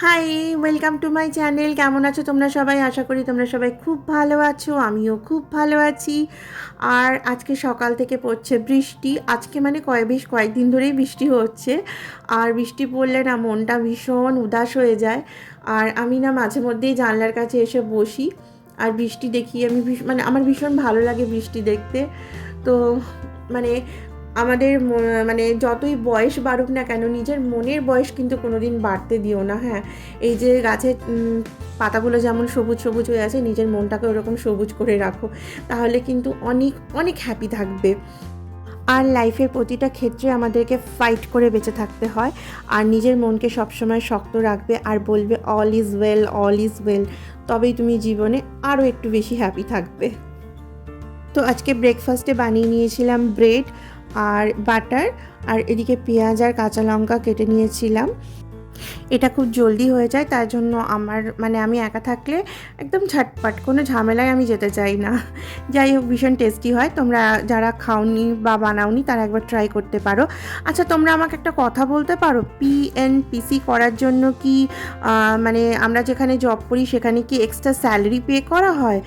High, welcome to my channel. কেমন আছো তোমরা সবাই? আশা করি তোমরা সবাই খুব ভালো আছো, আমিও খুব ভালো আছি। আর আজকে সকাল থেকে পড়ছে বৃষ্টি। আজকে মানে বেশ কয়েকদিন ধরেই বৃষ্টি হচ্ছে। আর বৃষ্টি পড়লে না মনটা ভীষণ উদাস হয়ে যায়। আর আমি না মাঝে মধ্যেই জানলার কাছে এসে বসি আর বৃষ্টি দেখি। আমি মানে আমার ভীষণ ভালো লাগে বৃষ্টি দেখতে। তো মানে আমাদের মানে যতই বয়স বাড়ুক না কেন, নিজের মনের বয়স কিন্তু কোনো দিন বাড়তে দিও না। হ্যাঁ, এই যে গাছের পাতাগুলো যেমন সবুজ সবুজ হয়ে আছে, নিজের মনটাকে ওরকম সবুজ করে রাখো, তাহলে কিন্তু অনেক অনেক হ্যাপি থাকবে। আর লাইফের প্রতিটা ক্ষেত্রে আমাদেরকে ফাইট করে বেঁচে থাকতে হয়। আর নিজের মনকে সবসময় শক্ত রাখবে আর বলবে all is well, all is well. তবেই তুমি জীবনে আরও একটু বেশি হ্যাপি থাকবে। তো আজকে ব্রেকফাস্টে বানিয়ে নিয়েছিলাম ব্রেড আর বাটার, আর এদিকে পেঁয়াজ আর কাঁচা লঙ্কা কেটে নিয়েছিলাম। এটা খুব জলদি হয়ে যায়, তার জন্য আমি একা থাকলে একদম ঝটপট, কোনো ঝামেলায় আমি যেতে চাই না। যাই হোক, ভীষণ টেস্টি হয়। তোমরা যারা খাওনি বা বানাওনি তারা একবার ট্রাই করতে পারো। আচ্ছা, তোমরা আমাকে একটা কথা বলতে পারো, পিএনপিসি করার জন্য কি মানে আমরা যেখানে জব করি সেখানে কি এক্সট্রা স্যালারি পে করা হয়?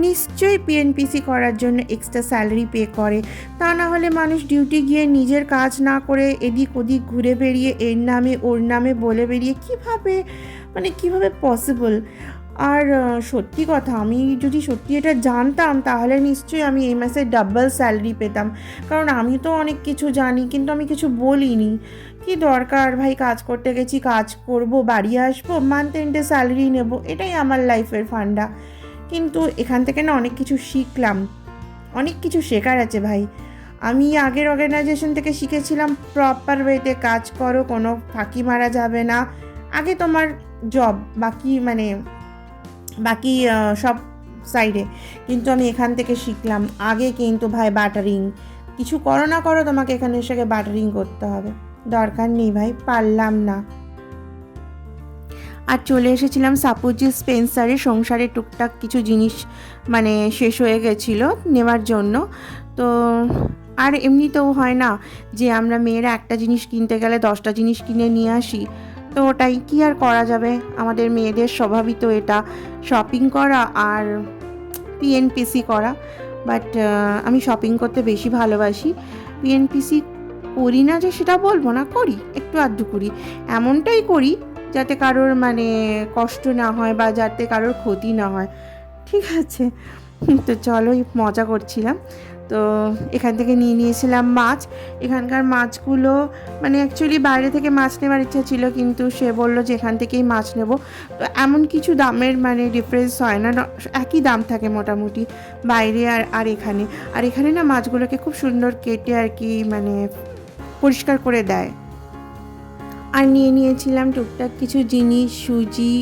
নিশ্চয়ই পিএনপিসি করার জন্য এক্সট্রা স্যালারি পে করে। তা না হলে মানুষ ডিউটি গিয়ে নিজের কাজ না করে এদিক ওদিক ঘুরে বেরিয়ে এর নামে ওর নামে বলে বেরিয়ে কিভাবে পসিবল? আর সত্যি কথা, আমি যদি সত্যি এটা জানতাম তাহলে নিশ্চয়ই আমি এই মাসে ডাবল স্যালারি পেতাম। কারণ আমি তো অনেক কিছু জানি, কিন্তু আমি কিছু বলিনি। কি দরকার ভাই, কাজ করতে গেছি, কাজ করব, বাড়ি আসবো, মান্থ এন্ডে স্যালারি নেব, এটাই আমার লাইফের ফান্ডা। কিন্তু এখান থেকে না অনেক কিছু শিখলাম, অনেক কিছু শেখার আছে ভাই। আমি আগের অর্গানাইজেশন থেকে শিখেছিলাম প্রপার ওয়েতে কাজ করো, কোনো ফাঁকি মারা যাবে না, আগে তোমার জব, বাকি সব সাইডে। কিন্তু আমি এখান থেকে শিখলাম আগে কিন্তু ভাই বাটারিং, কিছু করো না করো তোমাকে এখানে এসে বাটারিং করতে হবে। দরকার নেই ভাই, পারলাম না। আর চলে এসেছিলাম সাপুজি স্পেন্সারে, সংসারের টুকটাক কিছু জিনিস শেষ হয়ে গেছিলো নেওয়ার জন্য। তো আর এমনিতেও হয় না যে আমরা মেয়েরা একটা জিনিস কিনতে গেলে 10টা জিনিস কিনে নিয়ে আসি। তো ওটাই কি আর করা যাবে, আমাদের মেয়েদের স্বভাবই তো এটা, শপিং করা আর পিএনপিসি করা। বাট আমি শপিং করতে বেশি ভালোবাসি। পিএনপিসি করি না যে সেটা বলবো না, করি, একটু আধটু করি। এমনটাই করি যাতে কারোর কষ্ট না হয় বা যাতে কারোর ক্ষতি না হয়, ঠিক আছে? তো চলো, মজা করছিলাম। তো এখান থেকে নিয়ে নিয়েছিলাম মাছ। এখানকার মাছগুলো অ্যাকচুয়ালি বাইরে থেকে মাছ নেওয়ার ইচ্ছা ছিল, কিন্তু সে বলল যে এখান থেকেই মাছ নেব। তো এমন কিছু দামের ডিফারেন্স হয় না, একই দাম থাকে মোটামুটি বাইরে আর এখানে। আর এখানে না মাছগুলোকে খুব সুন্দর কেটে আর কি পরিষ্কার করে দেয়। আর নিয়ে নিয়েছিলাম টুকটাক কিছু জিনিস, সুজি,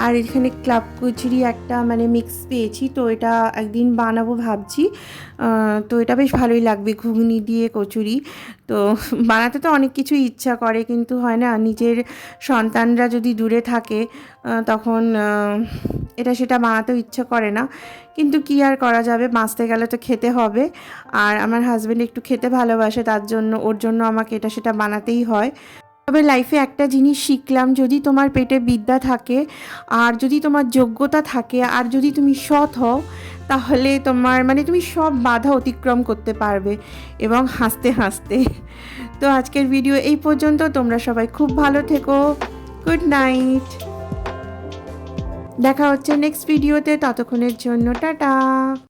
আর এখানে ক্লাব কচুরি একটা মিক্স পেয়েছি, তো এটা একদিন বানাবো ভাবছি। তো এটা বেশ ভালোই লাগবে, ঘুগনি দিয়ে কচুরি। তো বানাতে তো অনেক কিছুই ইচ্ছা করে, কিন্তু হয় না, নিজের সন্তানরা যদি দূরে থাকে তখন এটা সেটা বানাতেও ইচ্ছা করে না। কিন্তু কি আর করা যাবে, বাঁচতে গেলে তো খেতে হবে। আর আমার হাজব্যান্ড একটু খেতে ভালোবাসে, তার জন্য ওর জন্য আমাকে এটা সেটা বানাতেই হয়। তবে লাইফে একটা জিনিস শিখলাম, যদি তোমার পেটে বিদ্যা থাকে আর যদি তোমার যোগ্যতা থাকে আর যদি তুমি সৎ হও, তাহলে তোমার তুমি সব বাধা অতিক্রম করতে পারবে, এবং হাসতে হাসতে। তো আজকের ভিডিও এই পর্যন্ত। তোমরা সবাই খুব ভালো থেকো। Good night. দেখা হচ্ছে নেক্সট ভিডিওতে, ততক্ষণের জন্য টাটা।